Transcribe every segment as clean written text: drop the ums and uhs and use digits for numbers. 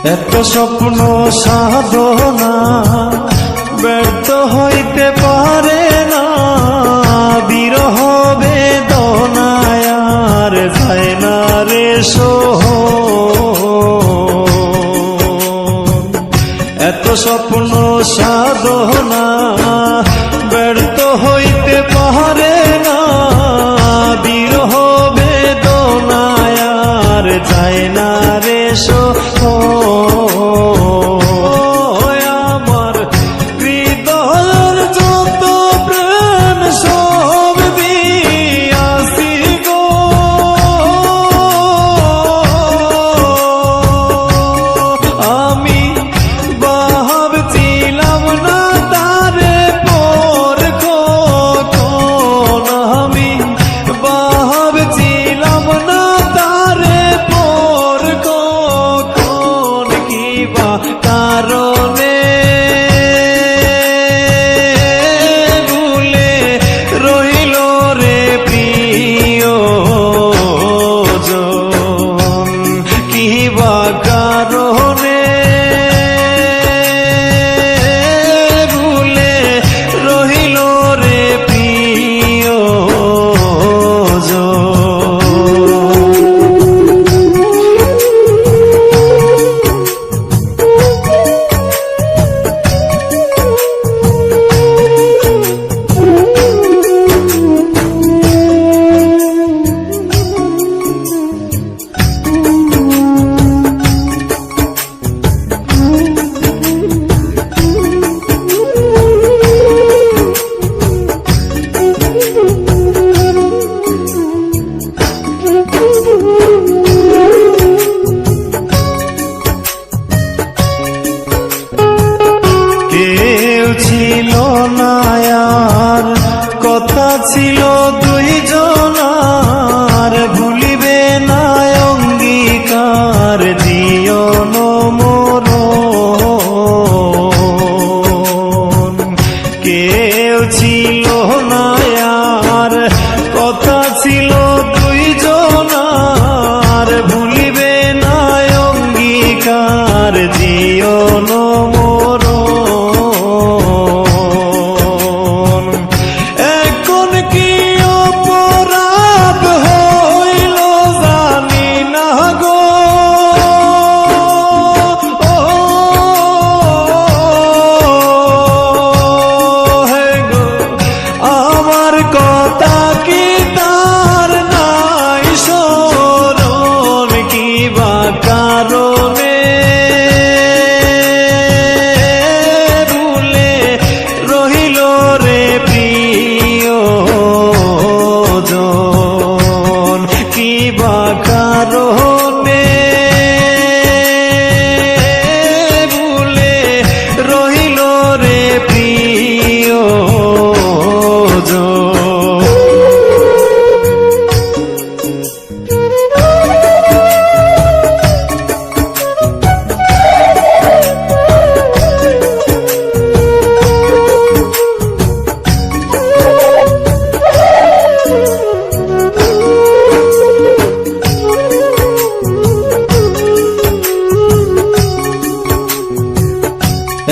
এত স্বপ্ন সাধনা ব্যর্থ হইতে পারে না, বিরহ বেদনায় আর যায় না রে সোহন। এত স্বপ্ন সাধনা ব্যর্থ হইতে পারে না, বিরহ বেদনায় আর যায় না রে সোহন। আমার হৃদয়ের যত প্রেম সব দিয়াছি গো, আমি ভাবছিলাম না তারে পর কখন, আমি ভাবছিলাম না তারে পর কখন, কিবা কারণে ভুলে রইল রে প্রিয়জন, কিবা কারণে ভুলে রইল রে ছিল না আর কথা ছিল দুইজনার, ভুলিবে না অঙ্গীকার জীবন মরণ। কেউ ছিল না আর কথা ছিল দুইজনার, ভুলিবে না অঙ্গীকার জীবন মরণ।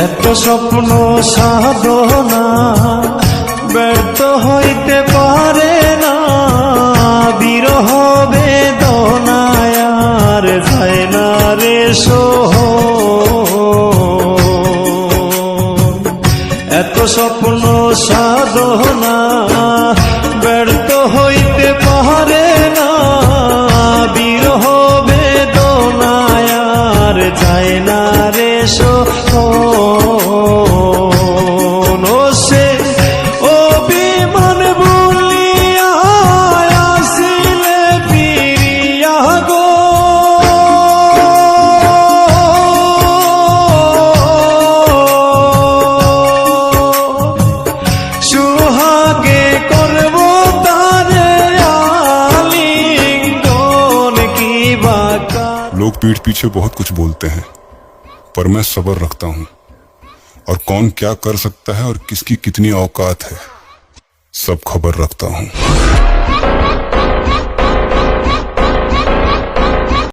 এত স্বপ্ন সাধনা ব্যর্থ হইতে পারে না, বিরহ বেদনায় আর যায় না রে সোহন। এত স্বপ্ন সাধনা ব্যর্থ হইতে পারে না, বিরহ বেদনায় আর যায় না রে সোহন। लोग पीठ पीछे बहुत कुछ बोलते हैं, पर मैं सब्र रखता हूँ, और कौन क्या कर सकता है और किसकी कितनी औकात है सब खबर रखता हूँ।